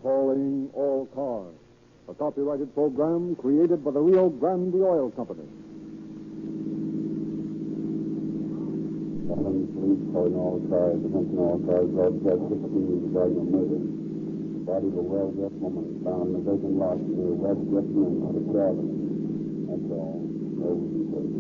Calling all cars. A copyrighted program created by the Rio Grande Oil Company. Police calling all cars, attention all cars, broadcast 16 Dillinger Murder. The body of a well-dressed woman found in a vacant lot near West Richmond, Chicago. That's all. Over the place.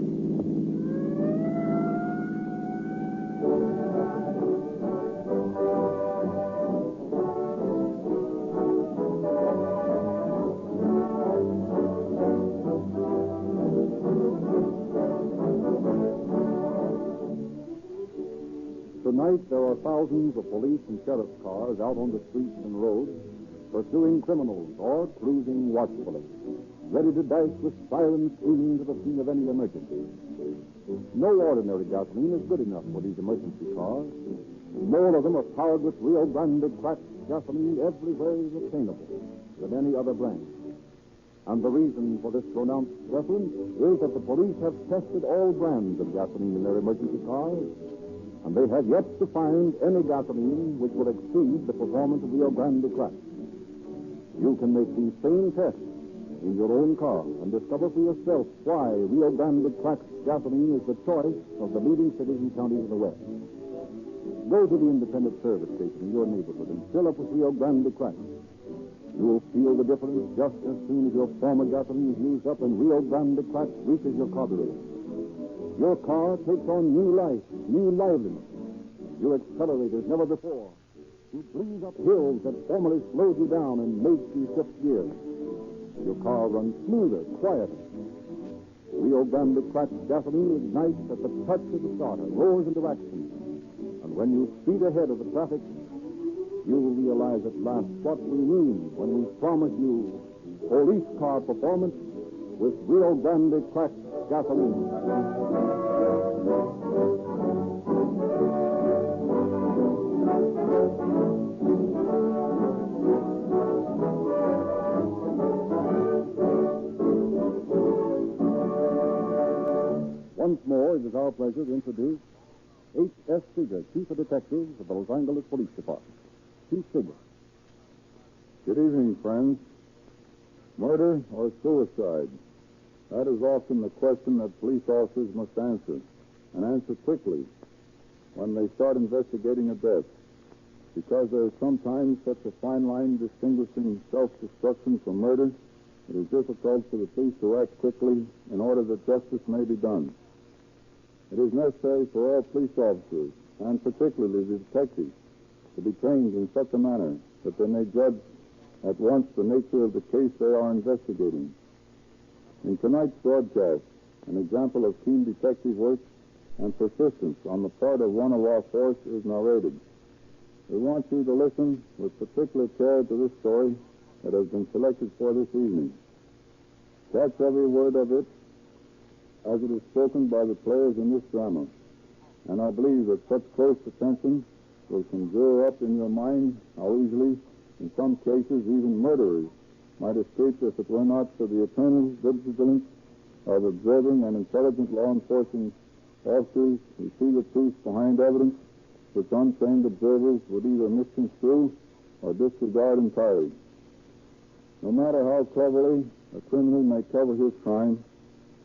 Tonight, there are thousands of police and sheriff's cars out on the streets and roads, pursuing criminals or cruising watchfully, ready to dash with sirens screaming to the scene of any emergency. No ordinary gasoline is good enough for these emergency cars. More of them are powered with Rio Grande cracked gasoline everywhere is obtainable than any other brand. And the reason for this pronounced preference is that the police have tested all brands of gasoline in their emergency cars, and they have yet to find any gasoline which will exceed the performance of Rio Grande crack. You can make these same tests in your own car and discover for yourself why Rio Grande cracked gasoline is the choice of the leading cities and counties of the West. Go to the independent service station in your neighborhood and fill up with Rio Grande crack. You will feel the difference just as soon as your former gasoline is used up and Rio Grande crack reaches your carburetor. Your car takes on new life, new liveliness. You accelerate as never before. You breeze up hills that formerly slowed you down and made you shift gears. Your car runs smoother, quieter. Rio Grande cracked gasoline ignites at the touch of the starter, roars into action. And when you speed ahead of the traffic, you will realize at last what we mean when we promise you police car performance with Rio Grande cracked gasoline. Once more, it is our pleasure to introduce H.S. Seeger, Chief of Detectives of the Los Angeles Police Department. Chief Seeger. Good evening, friends. Murder or suicide? That is often the question that police officers must answer, and answer quickly when they start investigating a death. Because there is sometimes such a fine line distinguishing self-destruction from murder, it is difficult for the police to act quickly in order that justice may be done. It is necessary for all police officers, and particularly the detectives, to be trained in such a manner that they may judge at once the nature of the case they are investigating. In tonight's broadcast, an example of keen detective work and persistence on the part of one of our force is narrated. We want you to listen with particular care to this story that has been selected for this evening. Catch every word of it as it is spoken by the players in this drama, and I believe that such close attention will conjure up in your mind how easily, in some cases, even murderers might escape if it were not for the eternal vigilance of observing and intelligent law enforcement officers who see the truth behind evidence which untrained observers would either misconstrue or disregard entirely. No matter how cleverly a criminal may cover his crime,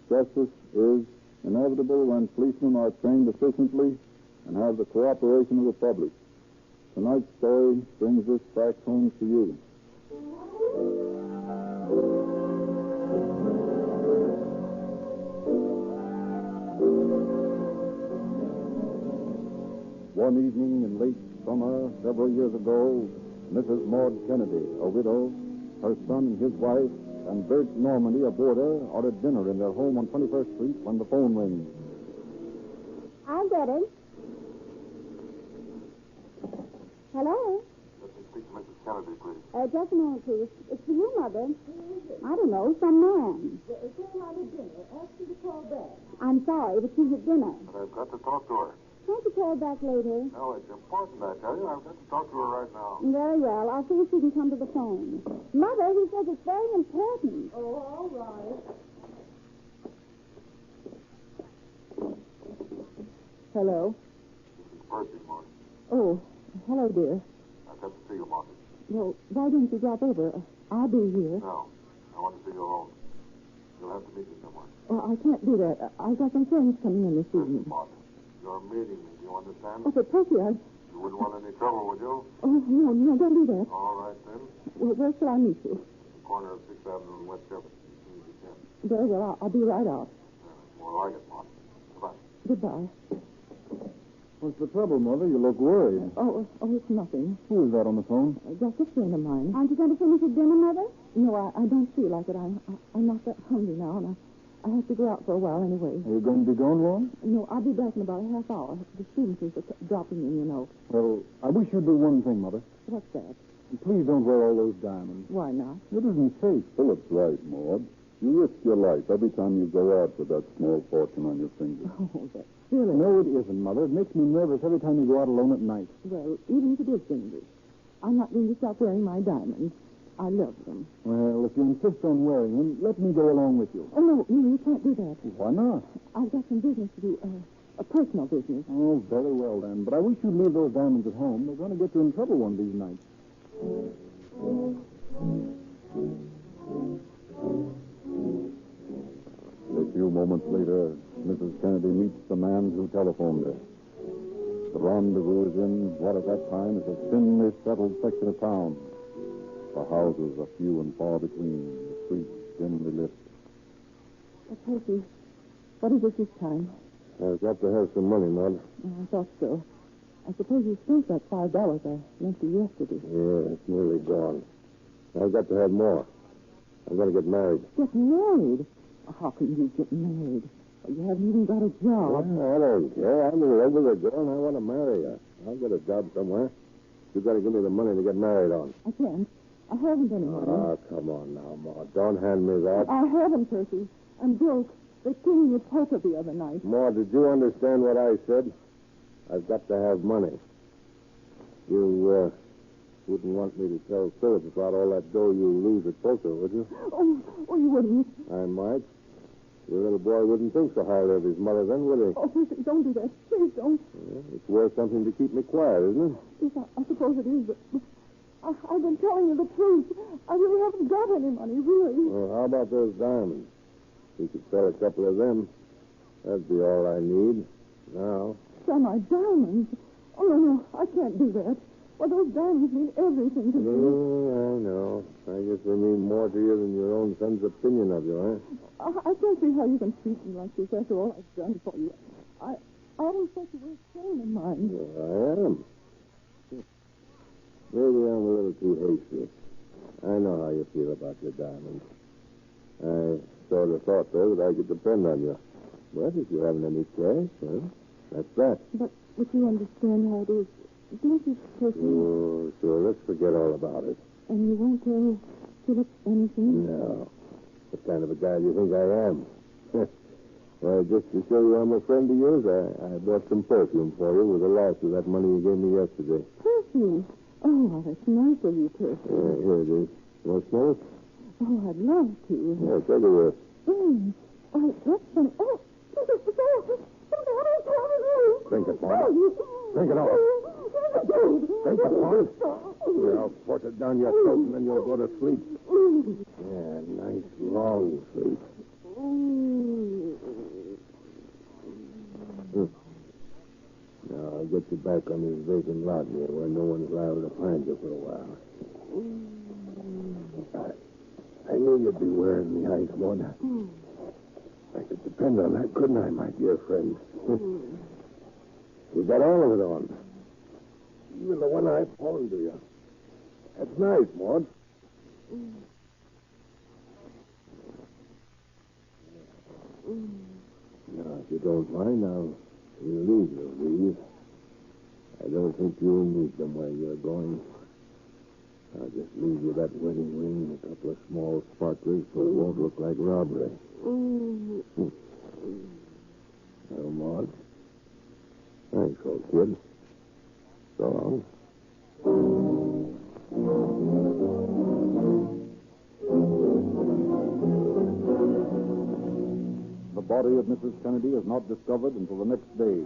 justice is inevitable when policemen are trained efficiently and have the cooperation of the public. Tonight's story brings this fact home to you. One evening in late summer, several years ago, Mrs. Maud Kennedy, a widow, her son and his wife, and Bert Normandy, a boarder, are at dinner in their home on 21st Street when the phone rings. I'll get it. Hello? Let me speak to Mrs. Kennedy, please. Just a moment, please. It's for you, Mother. I don't know, some man. It came out at dinner. Ask her to call back. I'm sorry, but she's at dinner. But I've got to talk to her. Can't you call back later? No, it's important, I tell you. I've got to talk to her right now. Very well. I'll see if she can come to the phone. Mother, he says it's very important. Oh, all right. Hello? This is Percy, Marty. Oh, hello, dear. I've got to see you, Marty. Well, why didn't you drop over? I'll be here. No. I want to see your own. You'll have to meet me somewhere. Well, I can't do that. I've got some friends coming in this Listen, evening. Maud. You're meeting me. Do you understand? Oh, but Percy, You wouldn't want any trouble, would you? Oh, no, don't do that. All right, then. Well, where shall I meet you? The corner of 6th Avenue and West Shepherd. As soon as you can. Very well, I'll be right out. More like it, Maud. Goodbye. Goodbye. What's the trouble, Mother? You look worried. Oh, it's nothing. Who is that on the phone? Just a friend of mine. Aren't you going to finish your dinner, Mother? No, I don't feel like it. I'm not that hungry now, and I have to go out for a while anyway. Are you going to be gone long? No, I'll be back in about a half hour. The students are dropping in, you know. Well, I wish you'd do one thing, Mother. What's that? Please don't wear all those diamonds. Why not? It isn't safe. Philip's right, Maud. You risk your life every time you go out with that small fortune on your finger. Oh, that's silly. No, it isn't, Mother. It makes me nervous every time you go out alone at night. Well, even if it is dangerous, I'm not going to stop wearing my diamonds. I love them. Well, if you insist on wearing them, let me go along with you. Oh, no, you can't do that. Why not? I've got some business to do, a personal business. Oh, very well, then. But I wish you'd leave those diamonds at home. They're going to get you in trouble one of these nights. A few moments later, Mrs. Kennedy meets the man who telephoned her. The rendezvous is in what at that time is a thinly settled section of town. The houses are few and far between, the streets dimly lit. Percy, what is it this time? I've got to have some money, Maud. Oh, I thought so. I suppose you spent that $5 I lent you yesterday. Yeah, it's nearly gone. I've got to have more. I'm going to get married. Get married? How can you get married? You haven't even got a job. Well, I don't care. I'm in love with a girl, and I want to marry her. I'll get a job somewhere. You've got to give me the money to get married on. I can't. I haven't any money. Oh, come on now, Maud. Don't hand me that. I haven't, Percy. I'm broke. They came me poker the other night. Maud, did you understand what I said? I've got to have money. You wouldn't want me to tell Philip about all that dough you lose at poker, would you? Oh, you wouldn't. I might. Your little boy wouldn't think so highly of his mother then, would he? Oh, Percy, don't do that. Please don't. Well, it's worth something to keep me quiet, isn't it? Yes, I suppose it is, but I've been telling you the truth. I really haven't got any money, really. Well, how about those diamonds? You could sell a couple of them. That'd be all I need. Now. Sell my diamonds? Oh, no, I can't do that. Well, those diamonds mean everything to me. I know. I guess they mean more to you than your own son's opinion of you, huh? I can't see how you can treat me like this after all I've done for you. I always thought you were a friend of mine. Well, I am. Maybe I'm a little too hasty. I know how you feel about your diamonds. I sort of thought, though, that I could depend on you. But if you haven't any cash, well, that's that. But you understand how it is. Don't you, Percy? Oh, sure. Let's forget all about it. And you won't tell Philip anything? No. What kind of a guy do you think I am? Well, just to show you I'm a friend of yours, I bought some perfume for you with the last of that money you gave me yesterday. Perfume? Oh, that's nice of you, Percy. Here it is. You want to smell it? Oh, I'd love to. Yeah, take a whiff. Oh, that's funny. Oh, Drink it, Martha. Drink it all. Drink it, Martha. Here, I'll force it down your throat, and then you'll go to sleep. Yeah, nice long sleep. Now, I'll get you back on this vacant lot here where no one's liable to find you for a while. I knew you'd be wearing the ice, Mona. I could depend on that, couldn't I, my dear friend? You got all of it on. Even the one I pawned to you. That's nice, Maud. Now, if you don't mind, I'll relieve you of these. I don't think you'll need them where you're going. I'll just leave you that wedding ring and a couple of small sparklers so it won't look like robbery. Well, Maud. Thanks, old kid. So long. The body of Mrs. Kennedy is not discovered until the next day.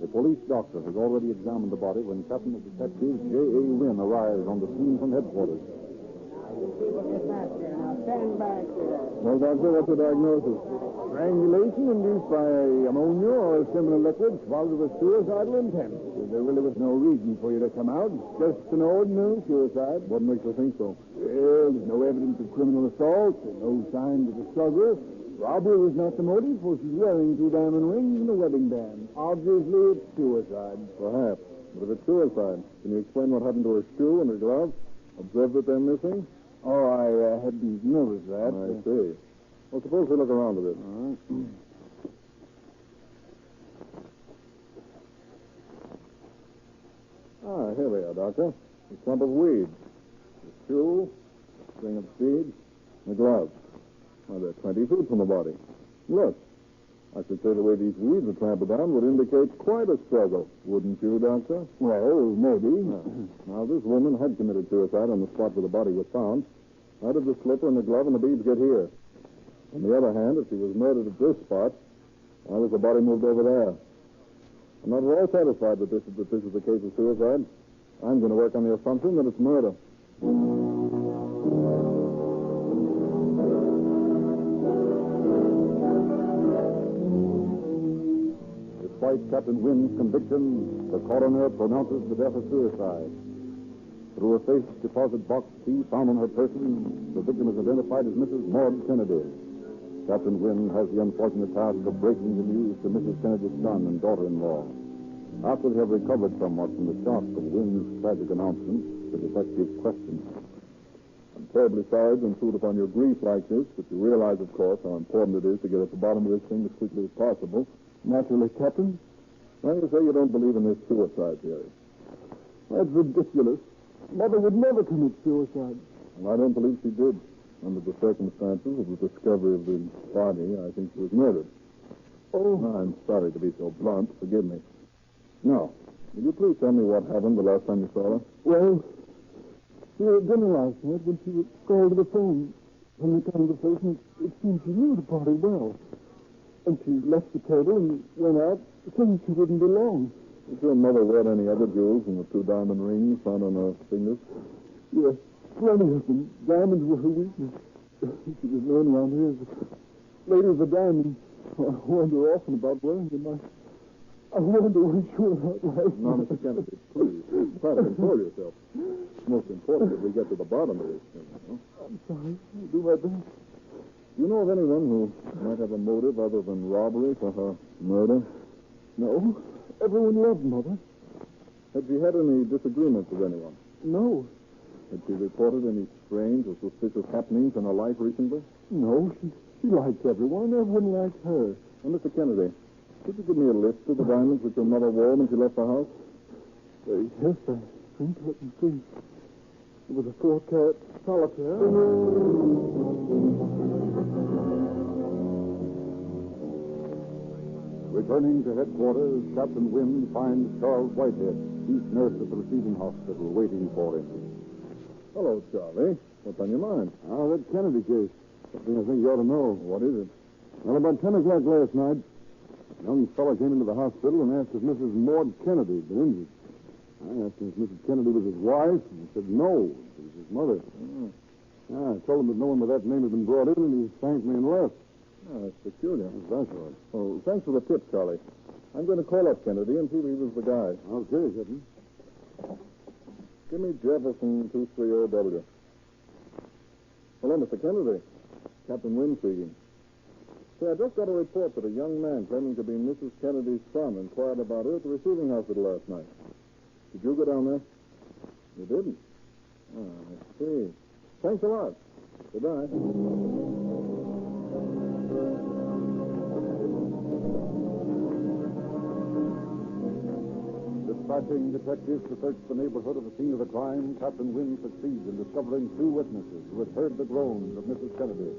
The police doctor has already examined the body when Captain of Detectives J.A. Wynn arrives on the scene from headquarters. You people get back there now. Stand back there. Well, Doctor, what's the diagnosis? Strangulation induced by ammonia or a similar liquid swallowed with suicidal intent. There really was no reason for you to come out. Just an ordinary suicide. What makes you think so? Well, there's no evidence of criminal assault, no signs of a struggle. Robbery was not the motive, for she's wearing 2 diamond rings and a wedding band. Obviously, it's suicide. Perhaps. But if it's suicide, can you explain what happened to her shoe and her gloves? Observe that they're missing? Oh, I hadn't noticed that. I see. Well, suppose we look around a bit. Here they are, Doctor. A clump of weeds. A shoe, a string of seeds, and a glove. Well, there are 20 feet from the body. Look, I should say the way these weeds are trampled down would indicate quite a struggle, wouldn't you, Doctor? Well, maybe. Now, this woman had committed suicide on the spot where the body was found. How did the slipper and the glove and the beads get here? On the other hand, if she was murdered at this spot, why was the body moved over there? I'm not at all satisfied that this is a case of suicide. I'm going to work on the assumption that it's murder. Despite Captain Wynn's conviction, the coroner pronounces the death a suicide. Through a safe deposit box key found on her person, the victim is identified as Mrs. Maud Kennedy. Captain Wynn has the unfortunate task of breaking the news to Mrs. Kennedy's son and daughter-in-law. After they have recovered somewhat from the shock of Wynn's tragic announcement, the detective questions. I'm terribly sorry to intrude upon your grief like this, but you realize, of course, how important it is to get at the bottom of this thing as quickly as possible. Naturally, Captain. Now, you say you don't believe in this suicide theory. That's ridiculous. Mother would never commit suicide. Well, I don't believe she did. Under the circumstances of the discovery of the body, I think she was murdered. Oh. I'm sorry to be so blunt. Forgive me. Now, will you please tell me what happened the last time you saw her? Well, we were at dinner last night when she was called to the phone. From the conversation, it seemed she knew the party well. And she left the table and went out, saying she wouldn't be long. Did your mother wear any other jewels than the 2 diamond rings found on her fingers? Yes, plenty of them. Diamonds were her weakness. She was known around here as the Lady of the Diamonds. I wonder often about wearing them. I wonder when she went out last Now, night. Mr. Kennedy, please, try to control yourself. It's most important that we get to the bottom of this thing. You know? I'm sorry. I'll do my best. Do you know of anyone who might have a motive other than robbery for her murder? No. Everyone loved Mother. Had she had any disagreements with anyone? No. Had she reported any strange or suspicious happenings in her life recently? No. She liked everyone. Everyone liked her. Now, Mr. Kennedy, could you give me a list of the diamonds which your mother wore when she left the house? Yes, I think. Let me see. It was a 4-carat solitaire. Returning to headquarters, Captain Wynn finds Charles Whitehead, chief nurse at the receiving hospital, waiting for him. Hello, Charlie. What's on your mind? That Kennedy case. Something I think you ought to know. What is it? Well, about 10 o'clock last night, a young fellow came into the hospital and asked if Mrs. Maud Kennedy had been injured. I asked him if Mrs. Kennedy was his wife, and he said no, she was his mother. I told him that no one with that name had been brought in, and he thanked me and left. Oh, that's peculiar. That's right. Oh, thanks for the tip, Charlie. I'm going to call up Kennedy and see if he was the guy. Okay, Captain. Give me Jefferson 230W. Hello, Mr. Kennedy. Captain Wynn speaking. Say, I just got a report that a young man claiming to be Mrs. Kennedy's son inquired about her at the receiving hospital last night. Did you go down there? You didn't? I see. Thanks a lot. Goodbye. Dispatching detectives to search the neighborhood of the scene of the crime, Captain Wynn succeeds in discovering 2 witnesses who had heard the groans of Mrs. Kennedy.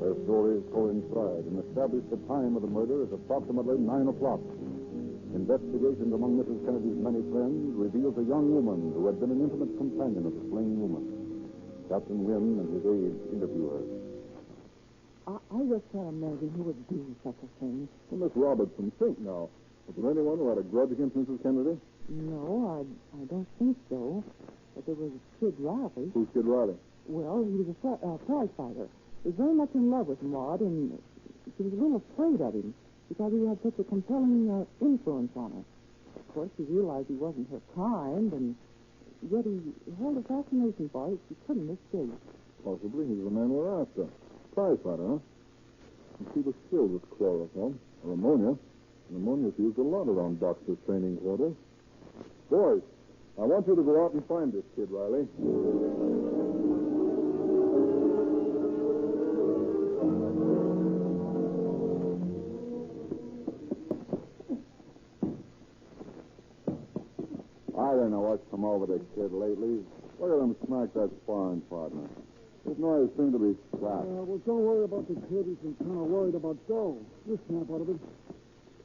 Their stories coincide and establish the time of the murder as approximately 9 o'clock. Investigations among Mrs. Kennedy's many friends reveals a young woman who had been an intimate companion of the slain woman. Captain Wynn and his aides interview her. I just can't imagine who would do such a thing. Well, Miss Robertson, think now. Was there anyone who had a grudge against Mrs. Kennedy? No, I don't think so. But there was Kid Riley. Who's Kid Riley? Well, he was a prize fighter. He was very much in love with Maud, and she was a little afraid of him because he had such a compelling influence on her. Of course, she realized he wasn't her kind, and yet he held a fascination for her she couldn't escape. Possibly he's the man we're after. Prize fighter, huh? And she was filled with chloroform, or ammonia. And ammonia's used a lot around doctors' training quarters. Boys, I want you to go out and find this Kid Riley. I don't know what's come over the kid lately. Look at him smack that sparring partner. His noise seemed to be slack. Well, don't worry about the kid. He's been kind of worried about Joe. You snap out of it.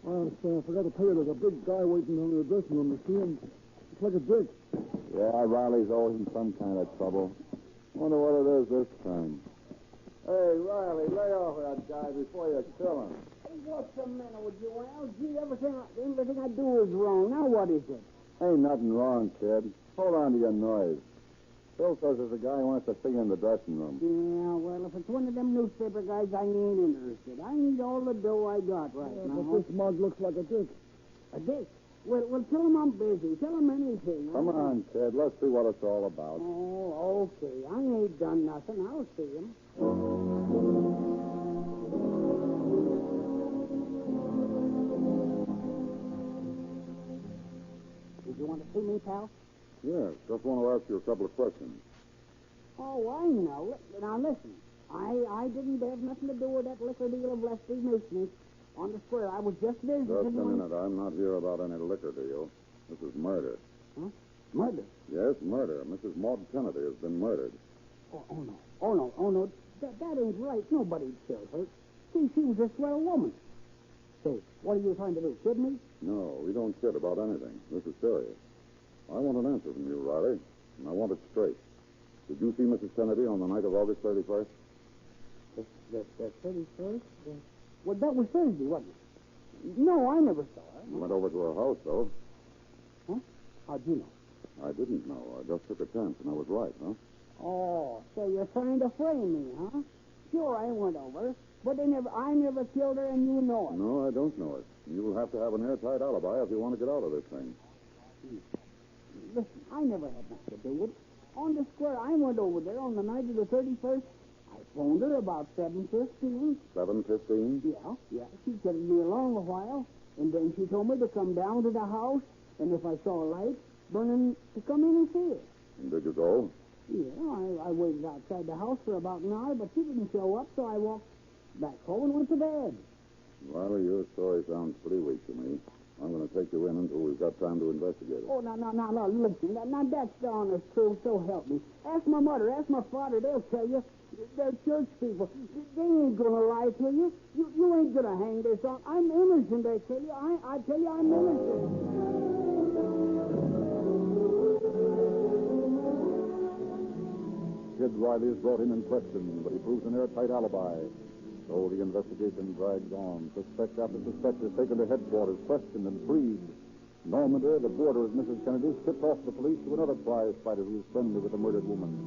I forgot to tell you there's a big guy waiting in the dressing room to see him. It's like a dick. Yeah, Riley's always in some kind of trouble. Wonder what it is this time. Hey, Riley, lay off that guy before you kill him. What's the matter with you, Al? Gee, everything I do is wrong. Now what is it? Ain't nothing wrong, kid. Hold on to your noise. Phil says there's a guy who wants to see you in the dressing room. Yeah, well, if it's one of them newspaper guys, I ain't interested. I need all the dough I got right now. But this mug looks like a dick. A dick? Well, tell him I'm busy. Tell him anything. Come on, kid. Let's see what it's all about. Oh, okay. I ain't done nothing. I'll see him. Did you want to see me, pal? Yes, just want to ask you a couple of questions. Oh, I know. Now, listen. I didn't have nothing to do with that liquor deal of Leslie's Mason's on the square. I was just visiting. Just a minute. I'm not here about any liquor deal. This is murder. Huh? Murder? Yes, murder. Mrs. Maud Kennedy has been murdered. Oh, no. That ain't right. Nobody'd kill her. See, she was a swell woman. Say, what are you trying to do? Kid me? No, we don't kid about anything. This is serious. I want an answer from you, Riley, and I want it straight. Did you see Mrs. Kennedy on the night of August 31st? The 31st? Well, that was Thursday, wasn't it? No, I never saw her. You went over to her house, though. Huh? How'd you know? I didn't know. I just took a chance, and I was right, huh? Oh, so you're trying to frame me, huh? Sure, I went over, but I never killed her, and you know it. No, I don't know it. You'll have to have an airtight alibi if you want to get out of this thing. Listen, I never had nothing to do with it. On the square, I went over there on the night of the 31st. I phoned her about 7:15. 7:15? Yeah. She kept me along a while, and then she told me to come down to the house, and if I saw a light burning, to come in and see it. And did you go? Yeah, I waited outside the house for about an hour, but she didn't show up, so I walked back home and went to bed. Riley, your story sounds pretty weak to me. I'm going to take you in until we've got time to investigate it. Oh, no, listen. Now, that's the honest truth, so help me. Ask my mother, ask my father, they'll tell you. They're church people. They ain't going to lie to you. You ain't going to hang this on. I'm innocent, I tell you. I tell you I'm innocent. Kid Riley is brought in and questioned, but he proves an airtight alibi. So the investigation drags on. Suspect after suspect is taken to headquarters, questioned and freed. Normandy, the boarder of Mrs. Kennedy, tipped off the police to another prize fighter who was friendly with the murdered woman.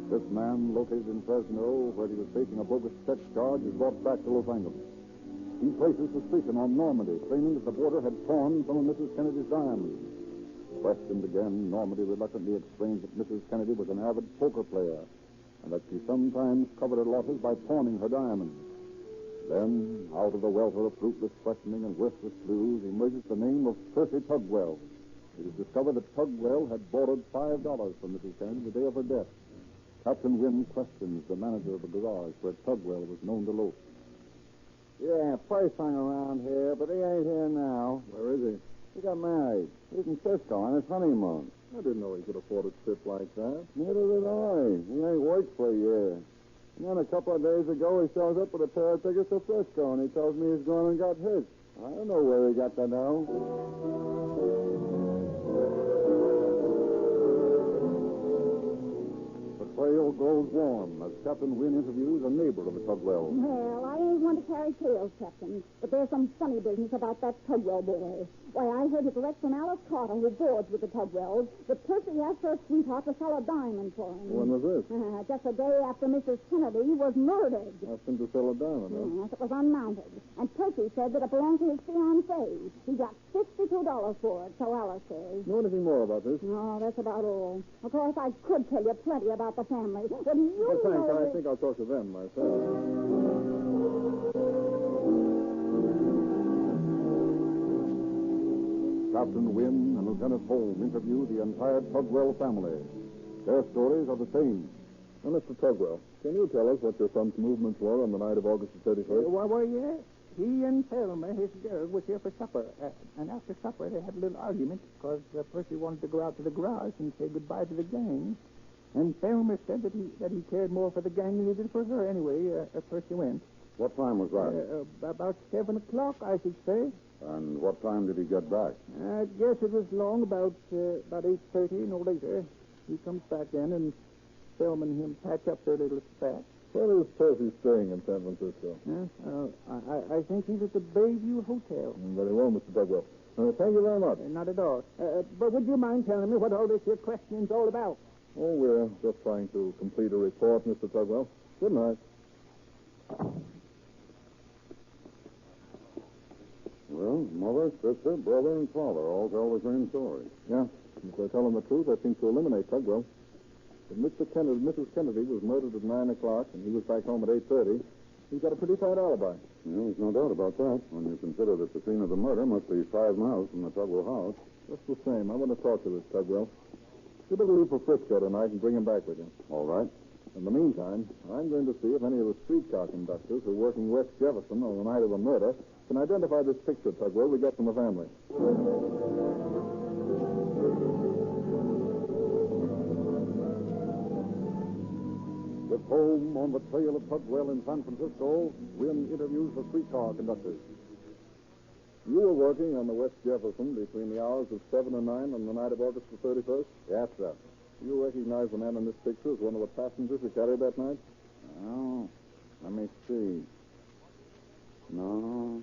This man, located in Fresno, where he was facing a bogus sex charge, is brought back to Los Angeles. He places suspicion on Normandy, claiming that the boarder had pawned some of Mrs. Kennedy's diamonds. Questioned again, Normandy reluctantly explains that Mrs. Kennedy was an avid poker player and that she sometimes covered her losses by pawning her diamonds. Then, out of the welter of fruitless questioning and worthless clues, emerges the name of Percy Tugwell. It is discovered that Tugwell had borrowed $5 from Mrs. Kennedy the day of her death. Captain Wynn questions the manager of the garage where Tugwell was known to loaf. Yeah, Percy hung around here, but he ain't here now. Where is he? He got married. He's in Cisco on his honeymoon. I didn't know he could afford a trip like that. Neither did I. He ain't worked for a year. And then a couple of days ago, he shows up with a pair of tickets to Frisco, and he tells me he's gone and got hitched. I don't know where he got that now. But trail grows warm as Captain Wynn interviews a neighbor of the Tugwell. Well, I ain't one to carry tales, Captain, but there's some funny business about that Tugwell boy. Why, I heard it direct from Alice Carter, who boards with the Tugwells, that Percy asked her sweetheart to sell a diamond for him. When was this? Just a day after Mrs. Kennedy was murdered. Asked him to sell a diamond, huh? Yes, it was unmounted. And Percy said that it belonged to his fiancée. He got $62 for it, so Alice says. Know anything more about this? No, that's about all. Of course, I could tell you plenty about the family. But you Well, thanks. know... I think I'll talk to them myself. Captain Wynn and Lieutenant Holmes interview the entire Tugwell family. Their stories are the same. Now, Mr. Tugwell, can you tell us what your son's movements were on the night of August the 31st? Well, yes. He and Thelma, his girl, was here for supper. And after supper, they had a little argument because Percy wanted to go out to the garage and say goodbye to the gang. And Thelma said that he cared more for the gang than he did for her. Anyway, Percy went. What time was that? About 7 o'clock, I should say. And what time did he get back? I guess it was long, about 8:30, no later. He comes back in, and Thelma and him patch up their little spat. Where is Percy staying in San Francisco? I think he's at the Bayview Hotel. Very well, Mr. Tugwell. Thank you very much. Not at all. But would you mind telling me what all this here questioning's all about? Oh, we're just trying to complete a report, Mr. Tugwell. Good night. Well, mother, sister, brother, and father all tell the same story. Yeah, if they're telling the truth, that seems to eliminate Tugwell. If Mrs. Kennedy was murdered at 9 o'clock and he was back home at 8:30, he's got a pretty tight alibi. Yeah, there's no doubt about that, when you consider that the scene of the murder must be 5 miles from the Tugwell house. Just the same, I want to talk to this Tugwell. You better leave for Frisco tonight and bring him back with you. All right. In the meantime, I'm going to see if any of the streetcar conductors who are working West Jefferson on the night of the murder can identify this picture, Tugwell, we got from the family. With home on the trail of Tugwell in San Francisco, Wynn interviews the streetcar conductors. You were working on the West Jefferson between the hours of 7 and 9 on the night of August the 31st? Yes, sir. Do you recognize the man in this picture as one of the passengers you carried that night? Oh, let me see. No,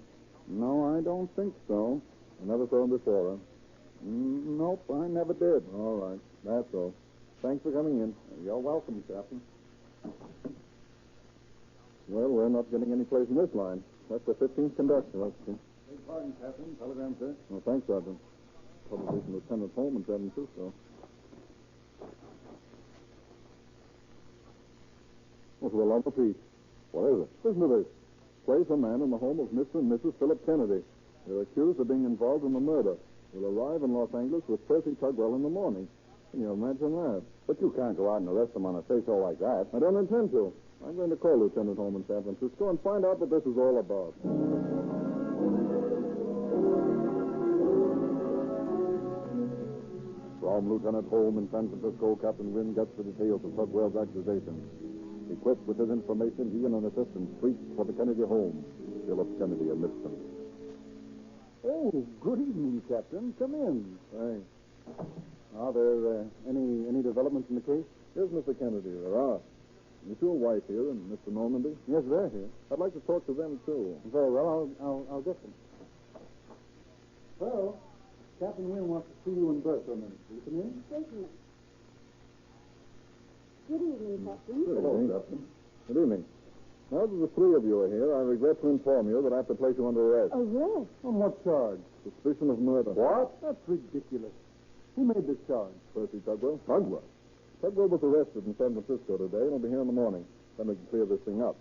I don't think so. You never saw him before, huh? Nope, I never did. All right, that's all. Thanks for coming in. You're welcome, Captain. Well, we're not getting any place in this line. That's the 15th conductor. Let's see. Big pardon, Captain. Telegram, sir. Well, thanks, Sergeant. Probably from Lieutenant Holmes in San Francisco. Well, for the love of Pete. What is it? Listen to this. Place a man in the home of Mr. and Mrs. Philip Kennedy. They're accused of being involved in the murder. Will arrive in Los Angeles with Percy Tugwell in the morning. Can you imagine that? But you can't go out and arrest them on a say-so like that. I don't intend to. I'm going to call Lieutenant Holmes in San Francisco and find out what this is all about. From Lieutenant Holmes in San Francisco, Captain Wynn gets the details of Tugwell's accusations. Equipped with his information, he and an assistant reach for the Kennedy home. Philip Kennedy amidst them. Oh, good evening, Captain. Come in. Thanks. Are there any developments in the case? Here's Mr. Kennedy. There are. Is your wife here and Mr. Normandy? Yes, they're here. I'd like to talk to them, too. Very well, I'll get them. Well, Captain Wynn wants to see you in Bertha a minute. Will you come in? Certainly. Good evening, Captain. Hello, Captain. Good evening. Now that the three of you are here, I regret to inform you that I have to place you under arrest. Arrest? On what charge? Suspicion of murder. What? That's ridiculous. Who made this charge? Percy Tugwell. Tugwell? Tugwell was arrested in San Francisco today and will be here in the morning. Then we can clear this thing up.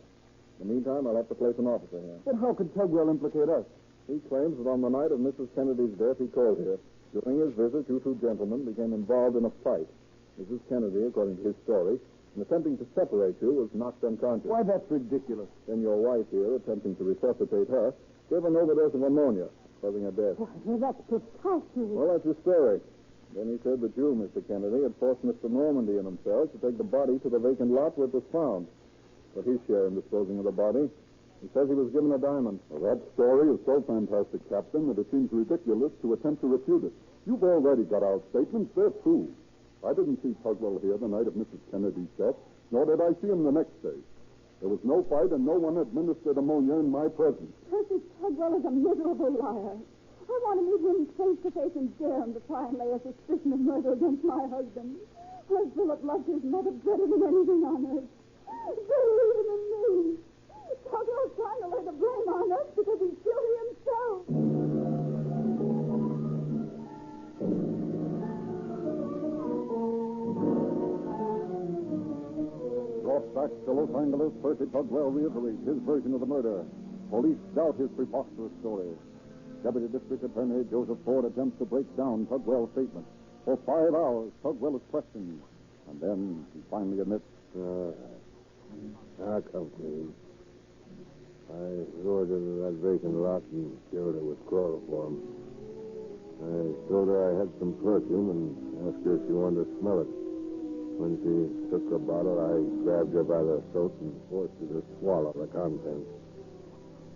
In the meantime, I'll have to place an officer here. But how could Tugwell implicate us? He claims that on the night of Mrs. Kennedy's death, he called here. During his visit, you two gentlemen became involved in a fight. Mrs. Kennedy, according to his story, in attempting to separate you, was knocked unconscious. Why, that's ridiculous. Then your wife here, attempting to resuscitate her, gave an overdose of ammonia, causing her death. Well, that's preposterous. Well, that's his story. Then he said that you, Mr. Kennedy, had forced Mr. Normandy and himself to take the body to the vacant lot where it was found. But his share in disposing of the body, he says he was given a diamond. Well, that story is so fantastic, Captain, that it seems ridiculous to attempt to refute it. You've already got out statements. They're true. I didn't see Tugwell here the night of Mrs. Kennedy's death, nor did I see him the next day. There was no fight, and no one administered ammonia in my presence. Percy Tugwell is a miserable liar. I want to meet him face to face and dare him to try and lay a suspicion of murder against my husband. As Philip loved his mother better than anything on earth. Better even than me. Tugwell's trying to lay the blame on us because he's guilty himself. Brought back to Los Angeles, Percy Tugwell reiterates his version of the murder. Police doubt his preposterous story. Deputy District Attorney Joseph Ford attempts to break down Tugwell's statement. For 5 hours, Tugwell is questioned. And then he finally admits, Now come clean. I lured her to that vacant lot and cured her with chloroform. I told her I had some perfume and asked her if she wanted to smell it. When she took the bottle, I grabbed her by the throat and forced her to swallow the contents.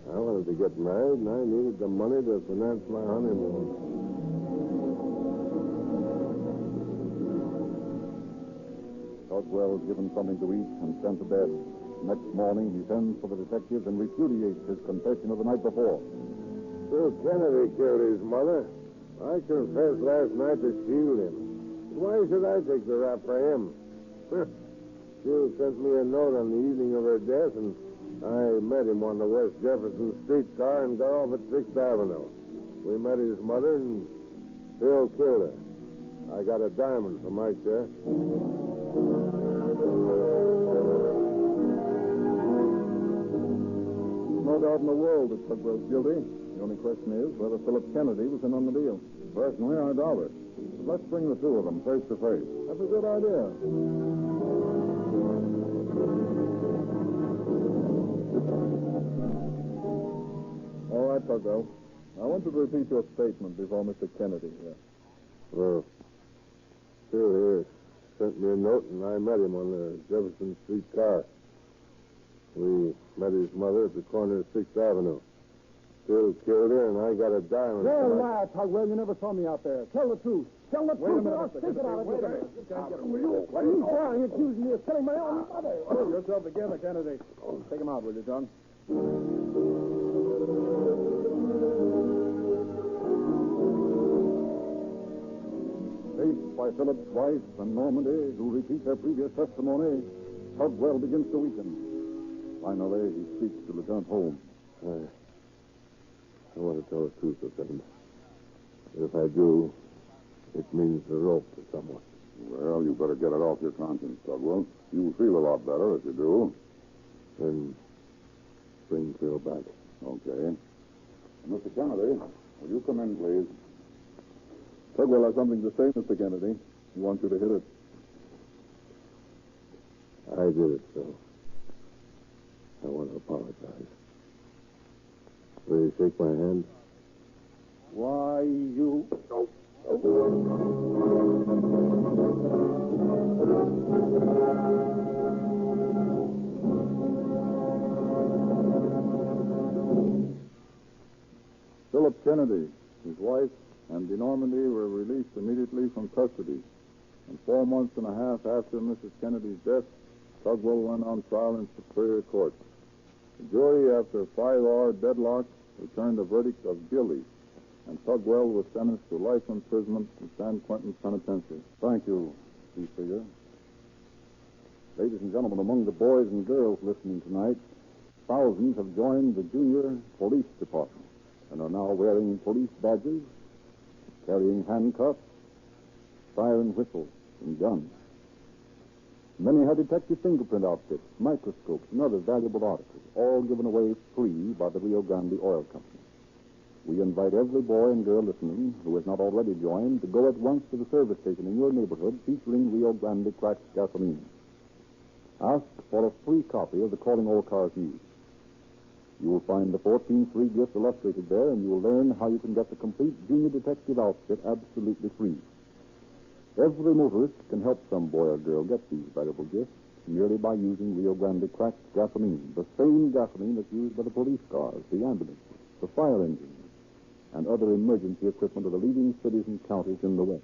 I wanted to get married, and I needed the money to finance my honeymoon. Tugwell is given something to eat and sent to bed. Next morning, he sends for the detectives and repudiates his confession of the night before. Bill Kennedy killed his mother. I confessed last night to shield him. Why should I take the rap for him? Jill sent me a note on the evening of her death, and I met him on the West Jefferson streetcar and got off at 6th Avenue. We met his mother, and Bill killed her. I got a diamond for my share. No doubt in the world that Tugwell's guilty. The only question is whether Philip Kennedy was in on the deal. Personally, I doubt it. But let's bring the two of them face to face. That's a good idea. All right, Tugwell. I want you to repeat your statement before Mr. Kennedy here. Well, Phil here sent me a note, and I met him on the Jefferson Street car. We met his mother at the corner of 6th Avenue. Phil killed her, and I got a diamond. You're a liar, Tugwell. You never saw me out there. Tell the truth. Tell the truth, or I'll stick it out of you. You're lying, accusing me of killing my own mother. Pull yourself together, Kennedy. Take him out, will you, John? Faced by Philip's wife and Normandy, who repeat their previous testimony, Tugwell begins to weaken. Finally, he speaks to Lieutenant Holmes. I want to tell the truth to them. If I do, it means the rope to someone. Well, you better get it off your conscience, Tugwell. You'll feel a lot better if you do. Then bring Phil back. Okay. Mr. Kennedy, will you come in, please? Tugwell has something to say, Mr. Kennedy. He wants you to hit it. I did it, Phil. I want to apologize. Will you shake my hand? Why, you... Philip Kennedy, his wife, and De Normandy were released immediately from custody. And 4 months and a half after Mrs. Kennedy's death, Tugwell went on trial in Superior Court. The jury, after a 5-hour deadlock, returned a verdict of guilty, and Tugwell was sentenced to life imprisonment in San Quentin Penitentiary. Thank you, Chief Figure. Ladies and gentlemen, among the boys and girls listening tonight, thousands have joined the Junior Police Department and are now wearing police badges, carrying handcuffs, siren whistles, and guns. Many have detective fingerprint outfits, microscopes, and other valuable articles, all given away free by the Rio Grande Oil Company. We invite every boy and girl listening who has not already joined to go at once to the service station in your neighborhood featuring Rio Grande cracked gasoline. Ask for a free copy of the Calling All Cars News. You will find the 14 free gifts illustrated there, and you will learn how you can get the complete junior detective outfit absolutely free. Every motorist can help some boy or girl get these valuable gifts merely by using Rio Grande cracked gasoline, the same gasoline that's used by the police cars, the ambulances, the fire engines, and other emergency equipment of the leading cities and counties in the West.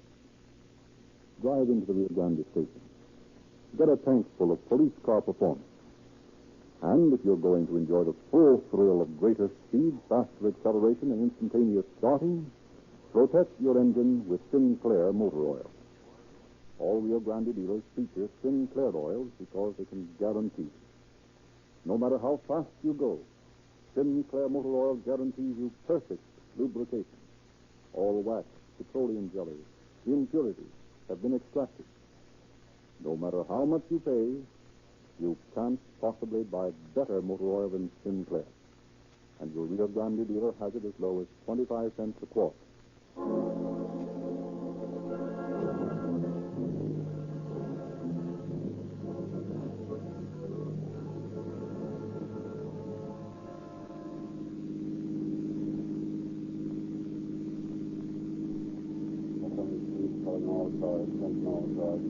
drive into the Rio Grande station. Get a tank full of police car performance. And if you're going to enjoy the full thrill of greater speed, faster acceleration, and instantaneous starting, protect your engine with Sinclair motor oil. All Rio Grande dealers feature Sinclair oils because they can guarantee, no matter how fast you go, Sinclair motor oil guarantees you perfect lubrication. All wax, petroleum jelly, impurities have been extracted. No matter how much you pay, you can't possibly buy better motor oil than Sinclair. And your Rio Grande dealer has it as low as 25 cents a quart.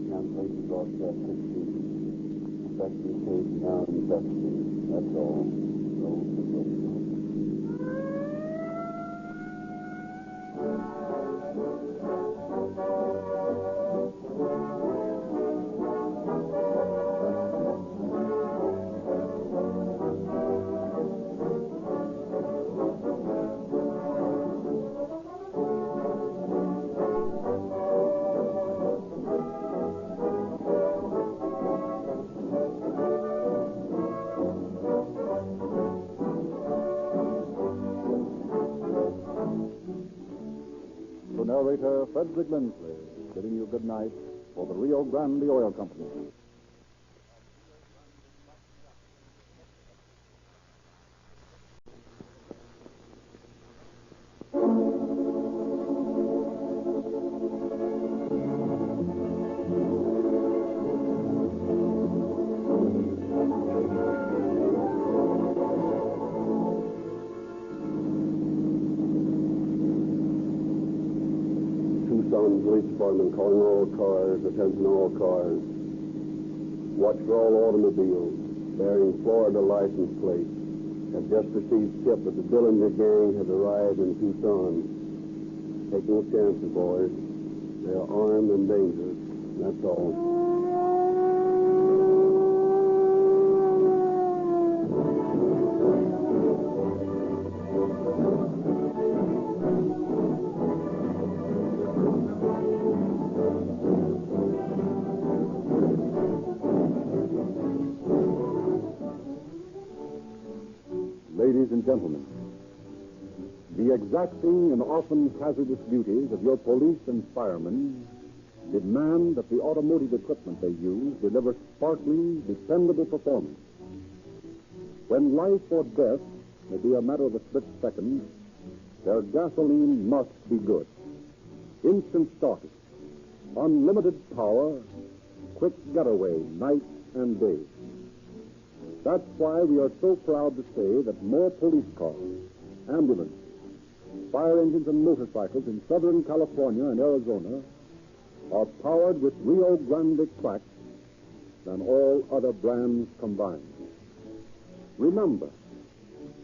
Cancellation broadcast 16. Affecting case now investigated. That's all. Narrator Frederick Lindsley, bidding you good night for the Rio Grande Oil Company. Police Department calling all cars, attention all cars. Watch for all automobiles bearing Florida license plates. Have just received tip that the Dillinger gang has arrived in Tucson. Take no chances, boys. They are armed and dangerous. That's all. Ladies and gentlemen, the exacting and often hazardous duties of your police and firemen demand that the automotive equipment they use deliver sparkling, dependable performance. When life or death may be a matter of a split second, their gasoline must be good. Instant starting, unlimited power, quick getaway, night and day. That's why we are so proud to say that more police cars, ambulances, fire engines, and motorcycles in Southern California and Arizona are powered with Rio Grande crack than all other brands combined. Remember,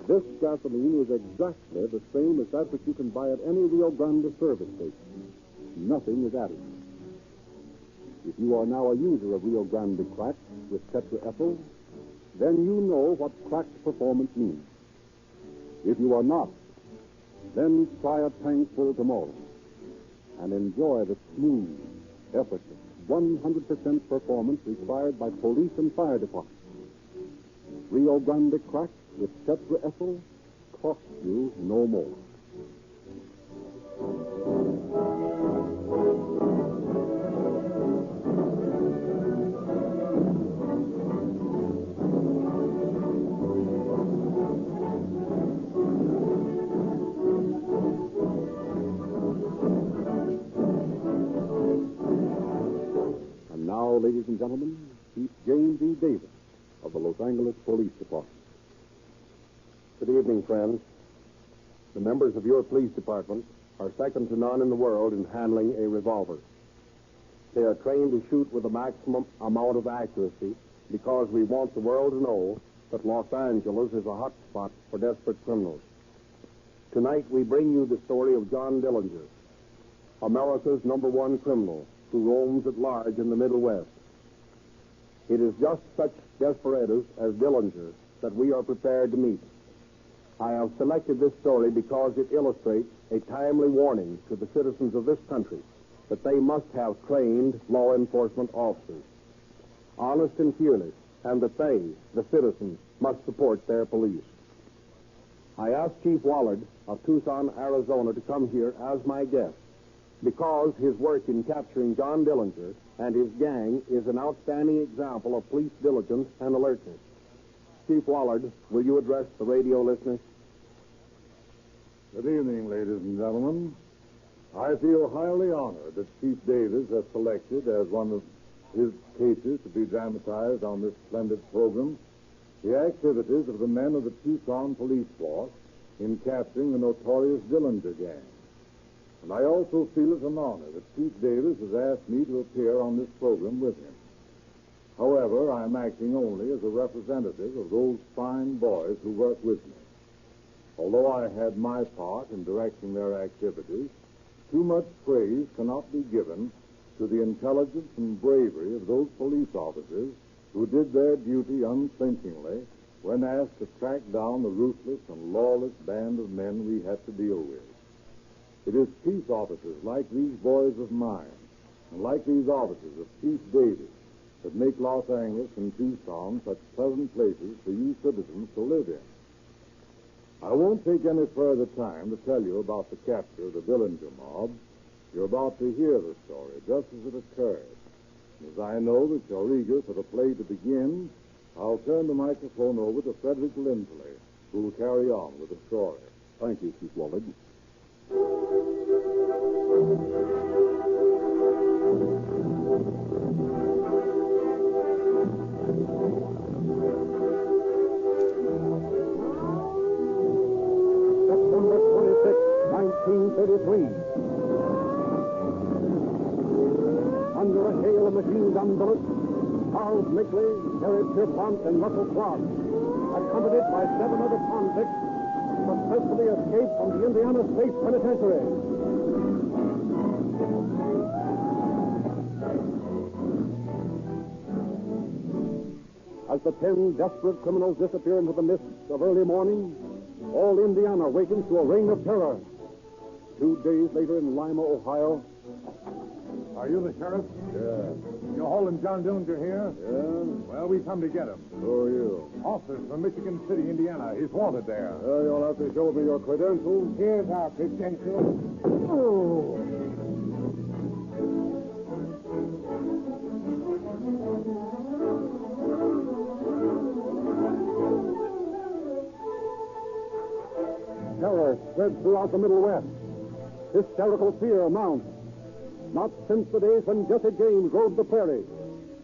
this gasoline is exactly the same as that which you can buy at any Rio Grande service station. Nothing is added. If you are now a user of Rio Grande crack with tetraethyl, then you know what cracked performance means. If you are not, then try a tankful tomorrow and enjoy the smooth, effortless, 100% performance required by police and fire departments. Rio Grande crack with tetraethyl costs you no more. Now, ladies and gentlemen, Chief James E. Davis of the Los Angeles Police Department. Good evening, friends. The members of your police department are second to none in the world in handling a revolver. They are trained to shoot with the maximum amount of accuracy because we want the world to know that Los Angeles is a hot spot for desperate criminals. Tonight we bring you the story of John Dillinger, America's #1 criminal, who roams at large in the Middle West. It is just such desperados as Dillinger that we are prepared to meet. I have selected this story because it illustrates a timely warning to the citizens of this country that they must have trained law enforcement officers, honest and fearless, and that they, the citizens, must support their police. I asked Chief Wallard of Tucson, Arizona, to come here as my guest because his work in capturing John Dillinger and his gang is an outstanding example of police diligence and alertness. Chief Wallard, will you address the radio listeners? Good evening, ladies and gentlemen. I feel highly honored that Chief Davis has selected as one of his cases to be dramatized on this splendid program the activities of the men of the Tucson police force in capturing the notorious Dillinger gang. And I also feel it an honor that Chief Davis has asked me to appear on this program with him. However, I'm acting only as a representative of those fine boys who work with me. Although I had my part in directing their activities, too much praise cannot be given to the intelligence and bravery of those police officers who did their duty unflinchingly when asked to track down the ruthless and lawless band of men we had to deal with. It is peace officers like these boys of mine, and like these officers of Chief Davis, that make Los Angeles and Tucson such pleasant places for you citizens to live in. I won't take any further time to tell you about the capture of the Dillinger mob. You're about to hear the story just as it occurred. As I know that you're eager for the play to begin, I'll turn the microphone over to Frederick Lindley, who will carry on with the story. Thank you, Chief Wallard. September 26, 1933. Under a hail of machine gun bullets, Charles Mickley, Harry Pierpont, and Russell Clark, accompanied by 7 other convicts, successfully escaped from the Indiana State Penitentiary. As the 10 desperate criminals disappear into the mists of early morning, all Indiana wakens to a reign of terror. 2 days later in Lima, Ohio. Are you the sheriff? Yeah. You're holding John Dillinger here? Yeah? Well, we come to get him. Who are you? Officers from Michigan City, Indiana. He's wanted there. Well, you'll have to show me your credentials. Here's our credentials. Oh! Terror spreads throughout the Middle West. Hysterical fear mounts. Not since the days when Jesse James rode the prairie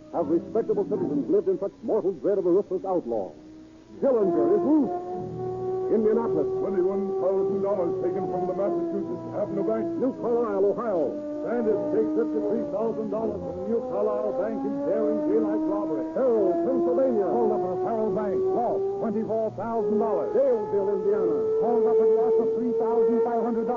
have respectable citizens lived in such mortal dread of a ruthless outlaw. Dillinger is loose. Indianapolis. $21,000 taken from the Massachusetts Avenue Bank. New Carlisle, Ohio. Bandits take $53,000 from New Carlisle Bank in daring daylight robbery. Harold, Pennsylvania. Hold up at a Farrell Bank. Lost $24,000. Daleville, Indiana. Hold up at loss of $3,500.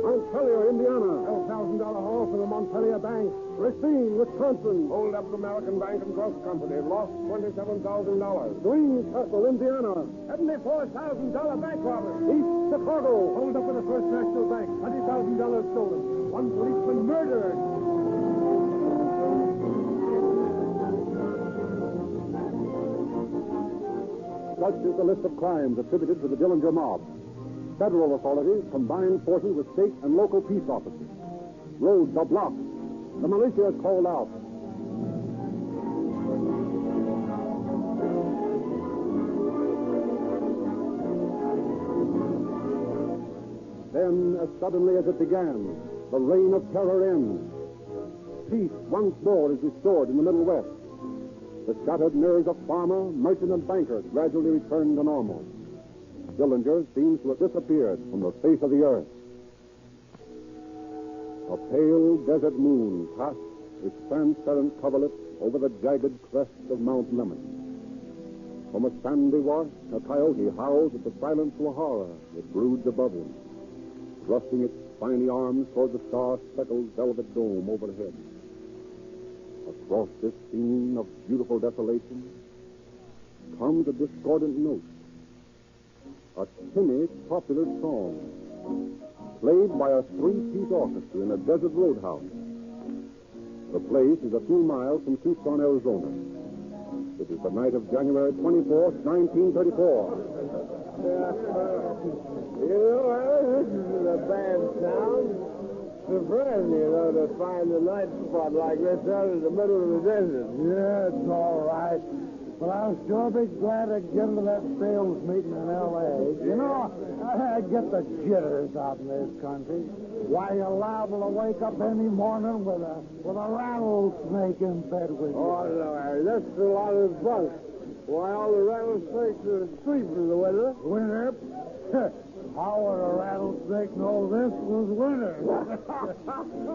Montpelier, Indiana. $12,000 haul from the Montpelier Bank. Racine, Wisconsin. Hold up at American Bank and Trust Company. Lost $27,000. Greencastle, Indiana. $74,000 bank robbery. East Chicago. Hold up at the First National Bank. $20,000 stolen. 1 policeman murdered. Such is the list of crimes attributed to the Dillinger mob. Federal authorities combine forces with state and local peace officers. Roads are blocked. The militia is called out. Then, as suddenly as it began, the reign of terror ends. Peace once more is restored in the Middle West. The shattered nerves of farmer, merchant, and banker gradually return to normal. Dillinger seems to have disappeared from the face of the earth. A pale desert moon casts its transparent coverlet over the jagged crest of Mount Lemmon. From a sandy wash, a coyote howls at the silent Sahara that broods above him, thrusting its spiny arms toward the star-speckled velvet dome overhead. Across this scene of beautiful desolation comes a discordant note, a tinny popular song, played by a three-piece orchestra in a desert roadhouse. The place is a few miles from Tucson, Arizona. It is the night of January 24th, 1934. This isn't a bad sound. Surprising, to find a night spot like this out in the middle of the desert. Yeah, it's all right. But I'll sure be glad to get into that sales meeting in L.A. You know, I get the jitters out in this country. Why, you're liable to wake up any morning with a rattlesnake in bed with you. Oh, no, Harry, that's a lot of bunk. Why, all the rattlesnakes are asleep in the winter. Winter? How would a rattlesnake know this was winter?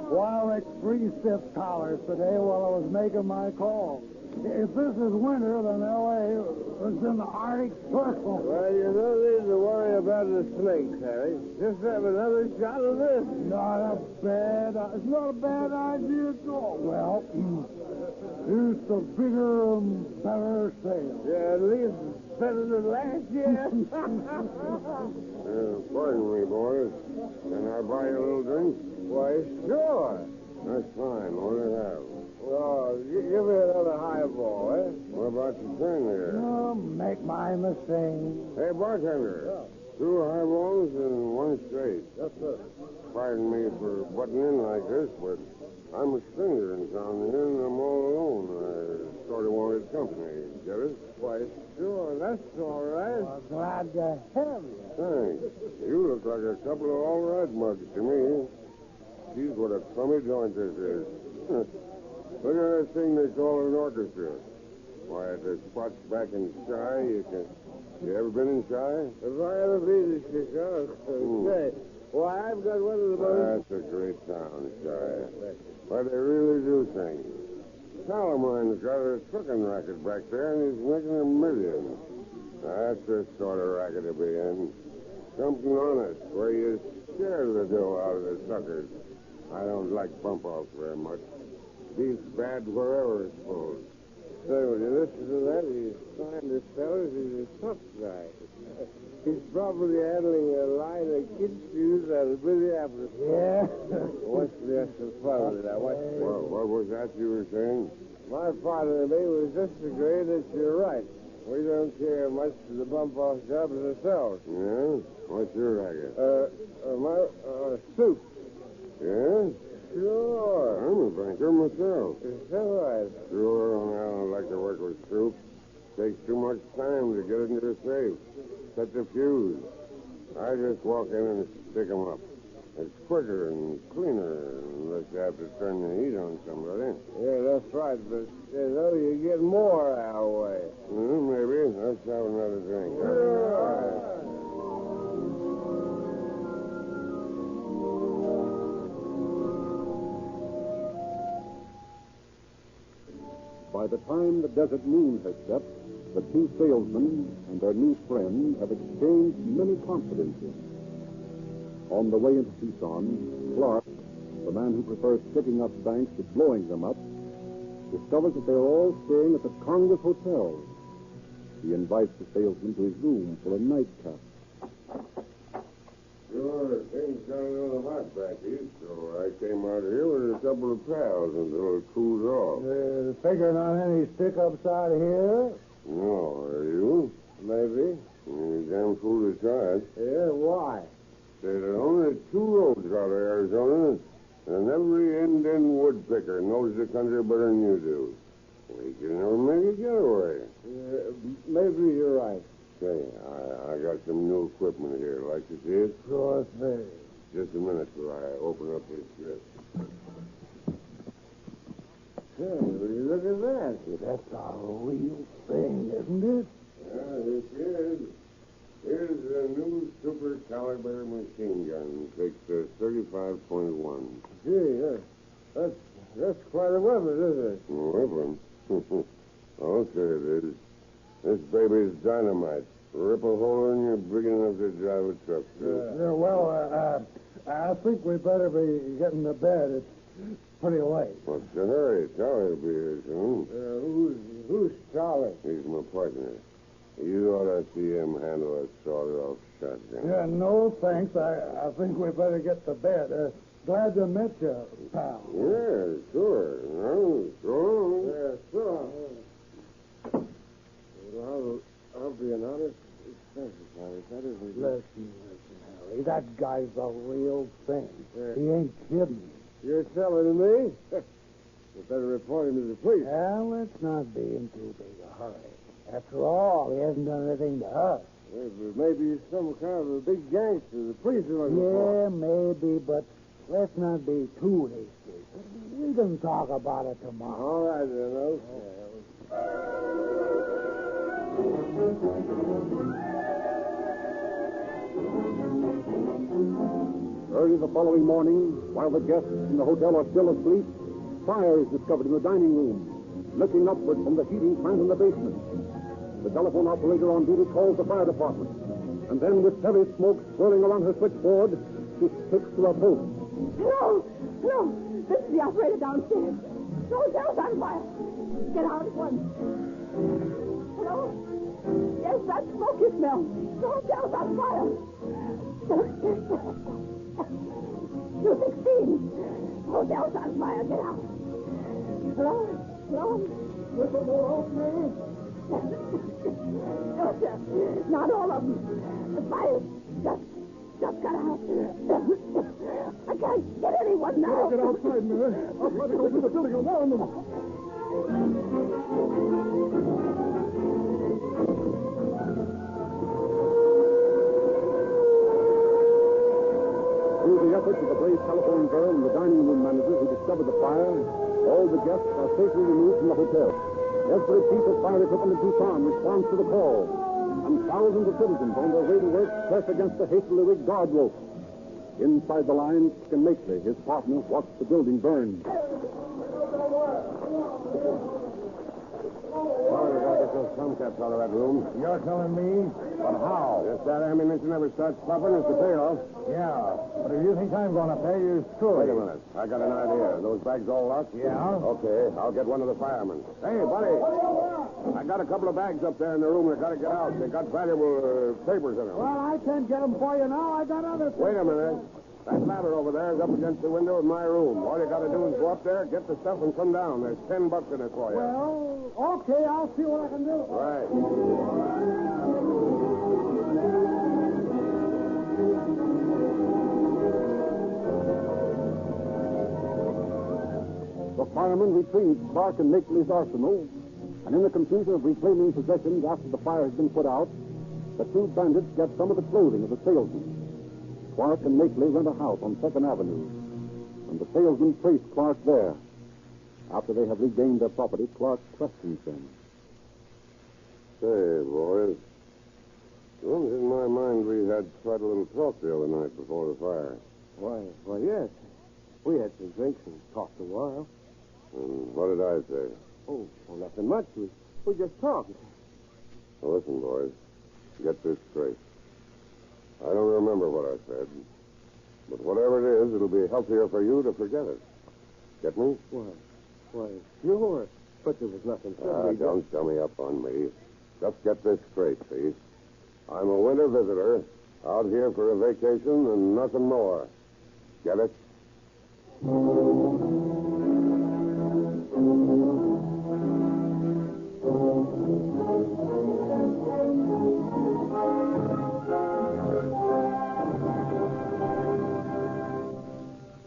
Well, it's 3 stiff collars today while I was making my call. If this is winter, then L.A. is in the Arctic Circle. Well, you don't need to worry about the snakes, Harry. Just have another shot of this. It's not a bad idea at all. Well, here's the bigger and better sale. Yeah, at least better than last year. Pardon me, boys. Can I buy you a little drink? Why, sure. That's fine. What do you have? Oh, give me another highball, eh? What about your turn there? Oh, make mine the same. Hey, bartender. 2 highballs and 1 straight. Yes, sir. Pardon me for butting in like this, but I'm a stranger in town here, and I'm all alone. I sort of wanted company. Get it? Why, sure. That's all right. Well, glad to have you. Thanks. You look like a couple of all right mugs to me. Geez, what a crummy joint this is. Look at that thing they call an orchestra. Why, the spot's back in Shy. You ever been in Shy? If I ever been to Chicago, say, why, I've got one of the most... That's a great town, Shy. But they really do things. Pal of mine's got a trucking racket back there, and he's making $1 million. That's the sort of racket to be in. Something honest, where you share the dough out of the suckers. I don't like bump-offs very much. He's bad wherever, I suppose. Say, when you listen to that, he's signed this fellas. He's a tough guy. He's probably handling a line of kid shoes out of Minneapolis. Yeah? What's the extra fun with that? What was that you were saying? My partner and me was just agreeing that you're right. We don't care much for the bump-off jobs ourselves. Yeah? What's your racket? My suit. Yeah? Sure. I'm a banker myself. Is that right? Sure, I don't like to work with soup. Takes too much time to get it into the safe. Set the fuse. I just walk in and stick 'em up. It's quicker and cleaner unless you have to turn the heat on somebody. Yeah, that's right, but, you get more our way. Maybe. Let's have another drink. Sure. By the time the desert moon has set, the 2 salesmen and their new friend have exchanged many confidences. On the way into Tucson, Clark, the man who prefers sticking up banks to blowing them up, discovers that they're all staying at the Congress Hotel. He invites the salesman to his room for a nightcap. Sure, things got a little hot back east, so I came out here with a couple of pals until it cools off. Figuring on any stick-ups out here? No, are you? Maybe. You damn fool to try it. Yeah, why? There are only 2 roads out of Arizona, and every Indian woodpicker knows the country better than you do. We can never make a getaway. Maybe you're right. Say, I got some new equipment here. Like to see it? Sure thing. Just a minute till I open up this grip. Say, will you look at that? That's a real thing, isn't it? Yeah, this is. Here's a new super caliber machine gun. Takes a 35.1. Gee, that's quite a weapon, isn't it? Weapon? Okay, it is. This baby's dynamite. Rip a hole in you big enough to drive a truck through. I think we better be getting to bed. It's pretty late. What's the hurry? Charlie will be here soon. Who's Charlie? He's my partner. You ought to see him handle a sawed-off shotgun. Yeah, no, thanks. I think we better get to bed. Glad to meet you, pal. Yeah, sure. No, sure. Yeah, sure. I'll be an honest expensive, That isn't... Listen, Harry. That guy's the real thing. He ain't kidding. You're telling me? You better report him to the police. Well, let's not be in too big a hurry. After all, he hasn't done anything to us. Maybe some kind of a big gangster. The police are looking for. Yeah, maybe, but let's not be too hasty. We can talk about it tomorrow. All right, then, Oak. Early the following morning, while the guests in the hotel are still asleep, fire is discovered in the dining room, looking upward from the heating plant in the basement. The telephone operator on duty calls the fire department, and then with heavy smoke swirling around her switchboard, she sticks to her post. No! This is the operator downstairs. The hotel's on fire. Get out at once. Hello? Yes, that smoke you smell. The hotel's on fire. 216. Hotel's on fire. Get out. Hello? No, sir. Not all of them. The fire just got out. I can't get anyone now. Get outside, Mary. I'll try to go through the building and warn them. Through the efforts of the brave telephone girl and the dining room manager who discovered the fire, all the guests are safely removed from the hotel. Every piece of fire equipment in Tucson responds to the call, and thousands of citizens on their way to work press against the hastily rigged guard rope. Inside the lines, Ken Makeley, his partner, watched the building burn. Well, we gotta get those tomcats out of that room. You're telling me? But how? If that ammunition ever starts popping, it's the payoff. Yeah, but if you think I'm going to pay you, screw Wait it. a minute. I got an idea. Those bags all locked? Yeah? Okay, I'll get one of the firemen. Hey, buddy. I got a couple of bags up there in the room that got to get out. They got valuable papers in them. Well, I can't get them for you now. I got other things. Wait a minute. That ladder over there is up against the window in my room. All you got to do is go up there, get the stuff, and come down. There's $10 in it for you. Well, okay, I'll see what I can do. Right. The firemen retrieved Clark and Makeley's arsenal, and in the confusion of reclaiming possessions after the fire has been put out, the two bandits get some of the clothing of the salesman. Clark and Makeley rent a house on 2nd Avenue, and the salesman traced Clark there. After they have regained their property, Clark questions them. Say, boys, it runs in my mind we had quite a little talk the other night before the fire. Why, yes. We had some drinks and talked a while. And what did I say? Oh, well, nothing much. We just talked. Now, listen, boys, get this straight. I don't remember what I said, but whatever it is, it'll be healthier for you to forget it. Get me? Why, sure. But there was nothing said. Don't dummy up on me. Just get this straight, see? I'm a winter visitor, out here for a vacation and nothing more. Get it?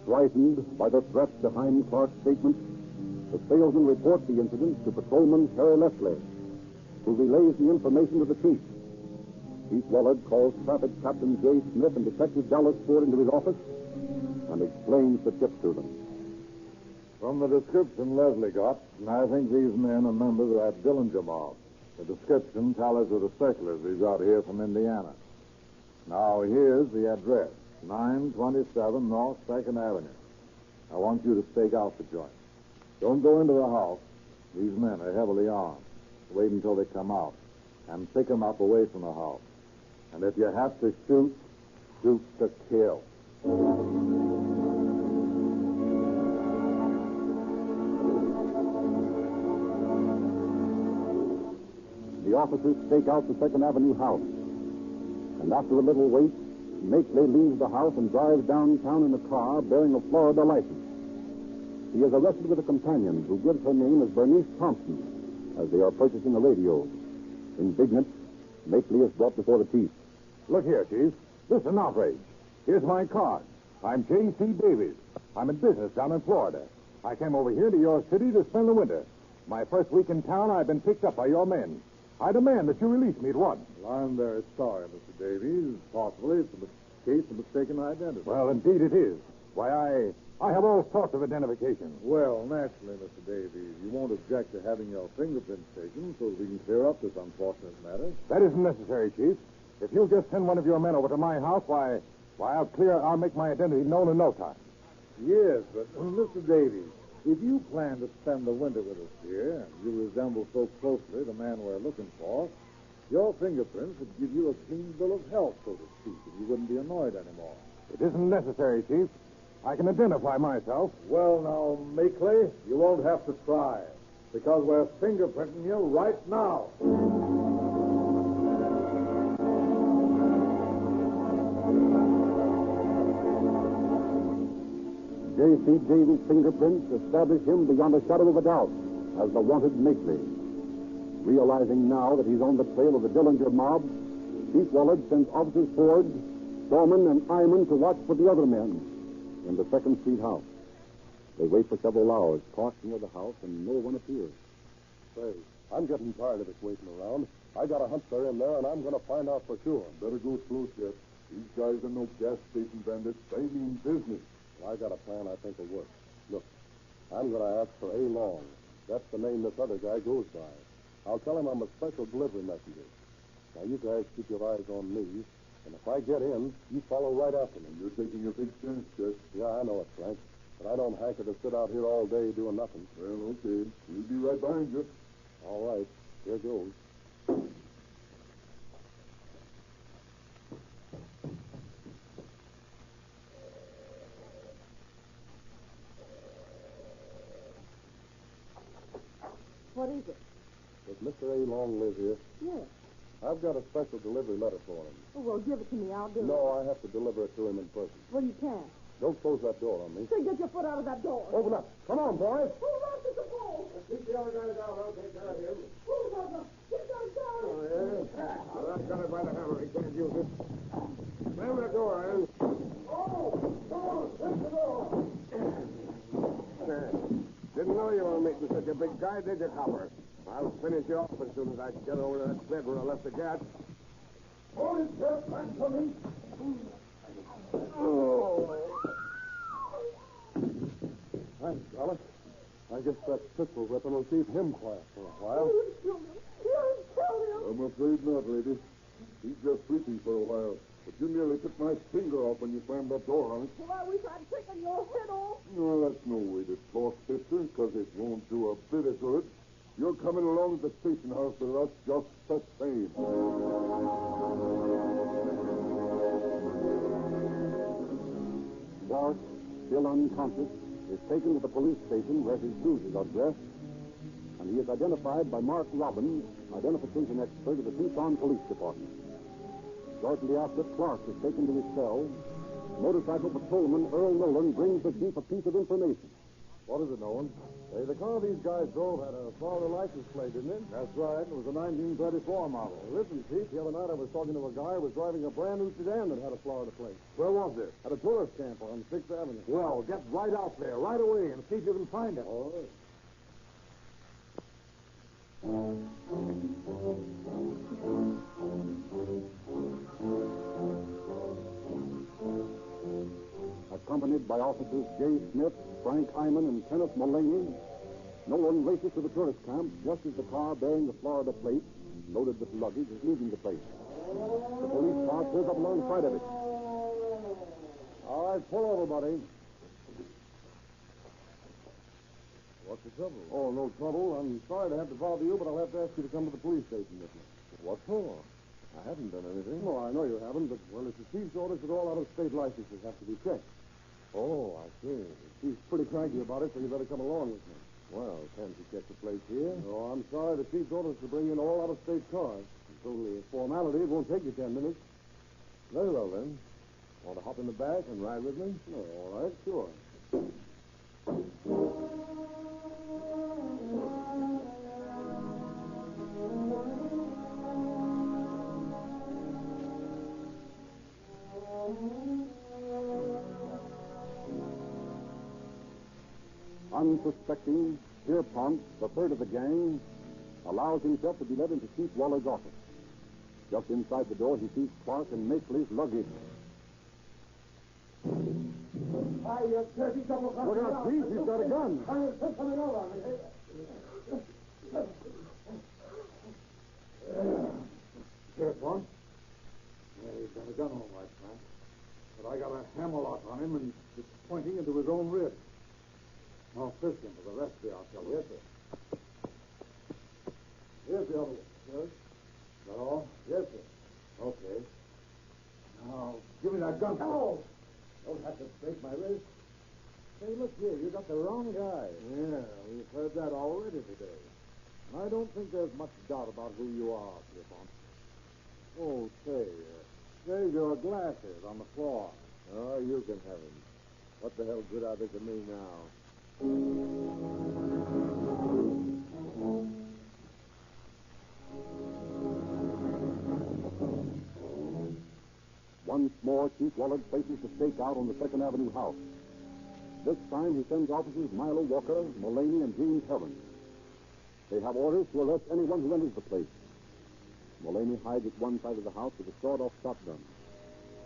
Frightened by the threat behind Clark's statement, the salesman reports the incident to Patrolman Terry Leslie, who relays the information to the chief. Chief Wallard calls Traffic Captain J. Smith and Detective Dallas Ford into his office and explains the tip to them. From the description Leslie got, I think these men are members of that Dillinger mob. The description tallies with the circulars he's out here from Indiana. Now, here's the address, 927 North 2nd Avenue. I want you to stake out the joint. Don't go into the house. These men are heavily armed. Wait until they come out and pick them up away from the house. And if you have to shoot, shoot to kill. officers stake out the Second Avenue house. And after a little wait, Makeley leaves the house and drives downtown in a car bearing a Florida license. He is arrested with a companion who gives her name as Bernice Thompson as they are purchasing a radio. Indignant, Makeley is brought before the chief. Look here, Chief. This is an outrage. Here's my card. I'm J.C. Davies. I'm in business down in Florida. I came over here to your city to spend the winter. My first week in town, I've been picked up by your men. I demand that you release me at once. Well, I'm very sorry, Mr. Davies. Possibly it's a case of mistaken identity. Well, indeed it is. Why, I have all sorts of identifications. Well, naturally, Mr. Davies, you won't object to having your fingerprints taken so that we can clear up this unfortunate matter. That isn't necessary, Chief. If you'll just send one of your men over to my house, why, I'll make my identity known in no time. Yes, but, Mr. Davies, if you plan to spend the winter with us here, and you resemble so closely the man we're looking for, your fingerprints would give you a clean bill of health, so to speak, and you wouldn't be annoyed anymore. It isn't necessary, Chief. I can identify myself. Well, now, Makeley, you won't have to try, because we're fingerprinting you right now. J.C. Davies' fingerprints establish him beyond a shadow of a doubt as the wanted Makeley. Realizing now that he's on the trail of the Dillinger mob, Chief Wallard sends officers Ford, Storman, and Iman to watch for the other men in the Second Street house. They wait for several hours, parked near the house, and no one appears. Say, I'm getting tired of this waiting around. I got a hunch they're in there, and I'm going to find out for sure. Better go slow, Chef. These guys are no gas station bandits. They mean business. I got a plan I think will work. Look, I'm going to ask for A. Long. That's the name this other guy goes by. I'll tell him I'm a special delivery messenger. Now, you guys keep your eyes on me, and if I get in, you follow right after me. You're taking a big chance, Chef. Yeah, I know it, Frank. But I don't hanker to sit out here all day doing nothing. Well, okay. We'll be right behind you. All right. Here goes. What is it? Does Mr. A. Long live here? Yes. I've got a special delivery letter for him. Oh, well, give it to me. I'll do it. No, I have to deliver it to him in person. Well, you can't. Don't close that door on me. Say, get your foot out of that door. Open up. Come on, boys. Who wants it to go? Keep the other guys out. I'll take care of him. Who's got them? Get those down. Well, I've got it by the hammer. He can't use it. Slam that door, Iron. Oh, come on. Take the door. Didn't know you were making such a big guy, did you, Copper? I'll finish you off as soon as I get over to that shed where I left the gas. Hold it, Chef. I'm coming. Thanks, Alice. I guess that pistol weapon will keep him quiet for a while. You killed him. You killed him. I'm afraid not, lady. He's just sleeping for a while. But you nearly took my finger off when you slammed that door on it. Well, I wish I'd taken your head off. No, that's no way to talk, sister, because it won't do a bit of good. You're coming along to the station house with us just the same. Clark, still unconscious, is taken to the police station where his bruises are dressed, and he is identified by Mark Robbins, identification expert of the Tucson Police Department. Shortly after Clark is taken to his cell, motorcycle patrolman Earl Nolan brings the chief a piece of information. What is it, Nolan? Hey, the car these guys drove had a Florida license plate, didn't it? That's right. It was a 1934 model. Listen, Chief, the other night I was talking to a guy who was driving a brand new sedan that had a Florida plate. Where was this? At a tourist camp on 6th Avenue. Well, get right out there, right away, and see if you can find it. All right. Accompanied by officers Jay Smith, Frank Iman, and Kenneth Mullaney, Nolan races to the tourist camp just as the car bearing the Florida plate, loaded with luggage, is leaving the place. The police car pulls up alongside of it. All right, pull over, buddy. What's the trouble? Oh, no trouble. I'm sorry to have to bother you, but I'll have to ask you to come to the police station with me. What for? I haven't done anything. No, I know you haven't, but, well, it's the chief's orders that all out-of-state licenses have to be checked. Oh, I see. The chief's pretty cranky about it, so you better come along with me. Well, can't you catch a place here? No, I'm sorry. The chief's orders to bring in all out-of-state cars. It's only a formality. It won't take you 10 minutes. Very well, then. Want to hop in the back and ride with me? No, all right, sure. Unsuspecting, Pierpont, the third of the gang, allows himself to be led into Chief Waller's office. Just inside the door, he sees Clark and Makeley's luggage. Look out, Chief. He's got a gun. Pierpont? Yeah, he's got a gun all right, Frank. But I got a hammerlock on him, and it's pointing into his own ribs. I'll fish him for the rest of you, I'll tell you. Yes, sir. Here's the other one, sir. Is that all? Yes, sir. Okay. Now, give me that gun. No! Don't have to break my wrist. Hey, look here, you got the wrong guy. Yeah, we've heard that already today. And I don't think there's much doubt about who you are, Pierpont. Oh, say, there's your glasses on the floor. Oh, you can have him. What the hell good are they to me now? Once more, Chief Waller places the stake out on the 2nd Avenue house. This time, he sends officers Milo Walker, Mullaney, and James Heron. They have orders to arrest anyone who enters the place. Mullaney hides at one side of the house with a sawed-off shotgun.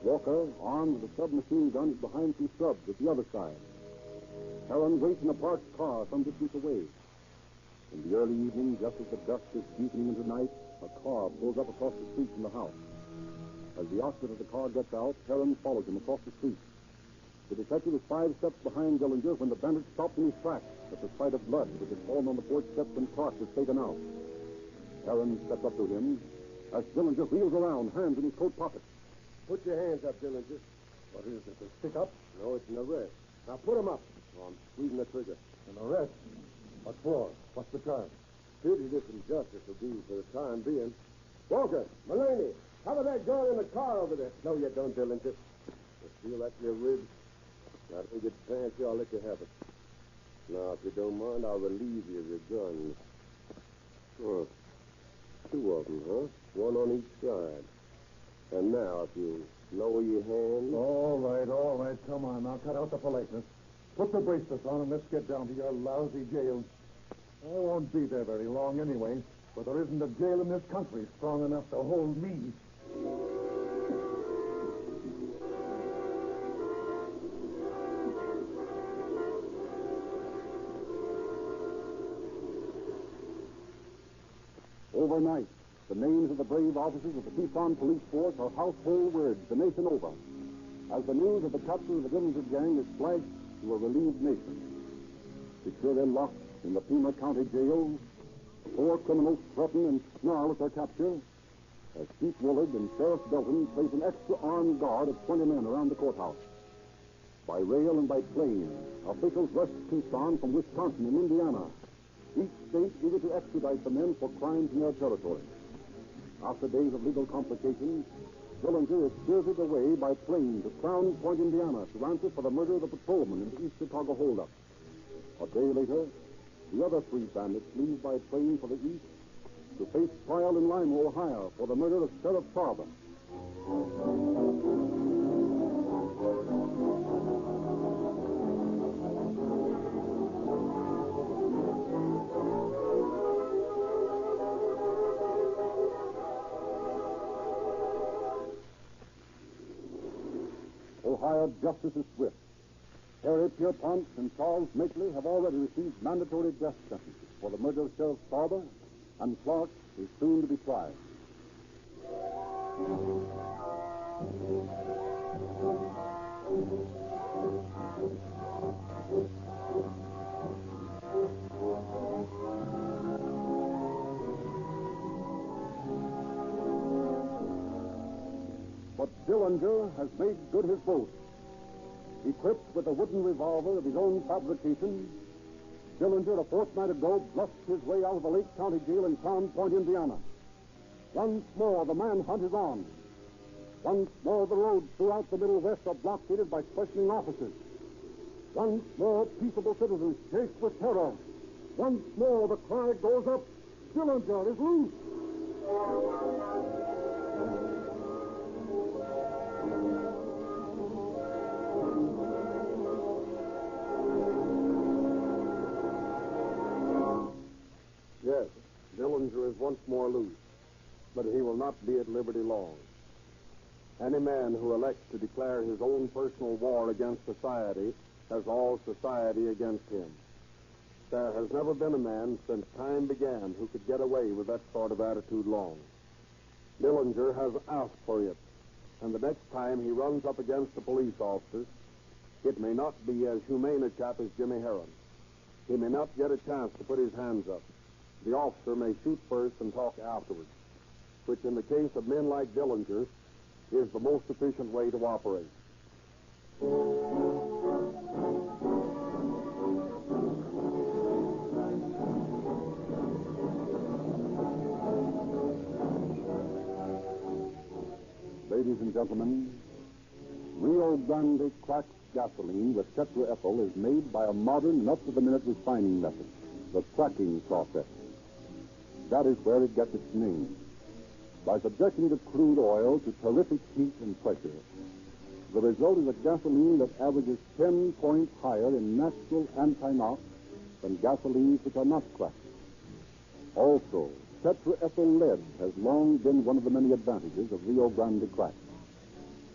Walker, armed with a submachine gun, is behind some shrubs at the other side. Heron waits in a parked car some distance away. In the early evening, just as the dusk is deepening into night, a car pulls up across the street from the house. As the occupant of the car gets out, Heron follows him across the street. The detective is 5 steps behind Dillinger when the bandit stops in his tracks at the sight of blood which had fallen on the porch steps when Clark was taken out. Heron steps up to him as Dillinger wheels around, hands in his coat pockets. Put your hands up, Dillinger. What is it, a stick-up? No, it's an arrest. Now put him up. Oh, I'm squeezing the trigger. An arrest? What for? What's the charge? Fugitive from justice will do for the time being. Walker, Mullaney, cover that gun in the car over there. No, you don't, Dillinger. You feel that in your ribs? I don't get fancy, I'll let you have it. Now, if you don't mind, I'll relieve you of your guns. Oh, 2 of them, huh? 1 on each side. And now, if you lower your hands... All right. Come on, now cut out the politeness. Put the bracelets on and let's get down to your lousy jail. I won't be there very long anyway, but there isn't a jail in this country strong enough to hold me. Overnight, the names of the brave officers of the Tucson police force are household words the nation over, as the news of the capture of the Dillinger gang is flashed to a relieved nation. Securely locked in the Pima County jail, the 4 criminals threaten and snarl at their capture, as Chief Woolard and Sheriff Belton place an extra armed guard of 20 men around the courthouse. By rail and by plane, officials rush Tucson from Wisconsin and Indiana, each state eager to extradite the men for crimes in their territory. After days of legal complications, Dillinger is spirited away by plane to Crown Point, Indiana, to answer for the murder of the patrolman in the East Chicago holdup. A day later, the other 3 bandits leave by plane for the east to face trial in Lima, Ohio, for the murder of Sheriff Farber. Ohio justice is swift. Harry Pierpont and Charles Makeley have already received mandatory death sentences for the murder of Sheriff Farber, and Clark is soon to be tried. But Dillinger has made good his boast. Equipped with a wooden revolver of his own fabrication, Dillinger, a fortnight ago, bluffed his way out of the Lake County Jail in Crown Point, Indiana. Once more, the manhunt is on. Once more, the roads throughout the Middle West are blockaded by questioning officers. Once more, peaceable citizens shake with terror. Once more, the cry goes up, Dillinger is loose. Yes, Dillinger is once more loose, but he will not be at liberty long. Any man who elects to declare his own personal war against society has all society against him. There has never been a man since time began who could get away with that sort of attitude long. Dillinger has asked for it, and the next time he runs up against a police officer, it may not be as humane a chap as Jimmy Heron. He may not get a chance to put his hands up. The officer may shoot first and talk afterwards, which in the case of men like Dillinger is the most efficient way to operate. Ladies and gentlemen, Rio Grande cracked gasoline with tetraethyl is made by a modern, up-to-the-minute refining method, the cracking process. That is where it gets its name. By subjecting the crude oil to terrific heat and pressure, the result is a gasoline that averages 10 points higher in natural anti-knock than gasolines which are not cracked. Also, tetraethyl lead has long been one of the many advantages of Rio Grande crack.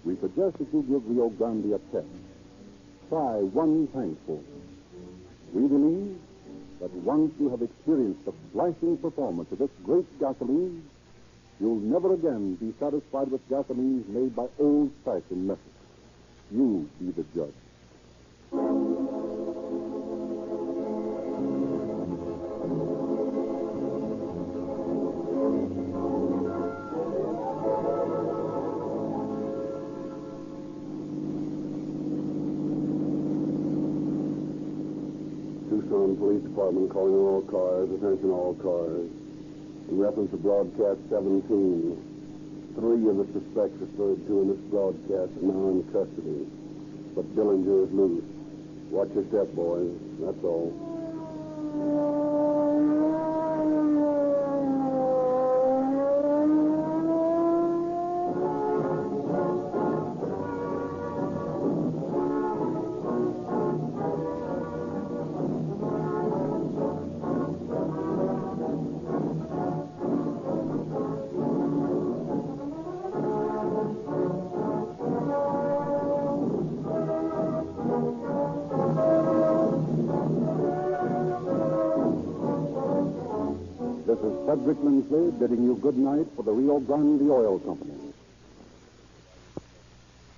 We suggest that you give Rio Grande a test. Try one tankful. We believe that once you have experienced the flashing performance of this great gasoline, you'll never again be satisfied with gasolines made by old-fashioned methods. You be the judge. Tucson Police Department calling all cars, attention all cars. In reference to broadcast 17, 3 of the suspects referred to in this broadcast are now in custody. But Dillinger is loose. Watch your step, boys. That's all. This is Frederick Lindsley bidding you good night for the Rio Grande Oil Company.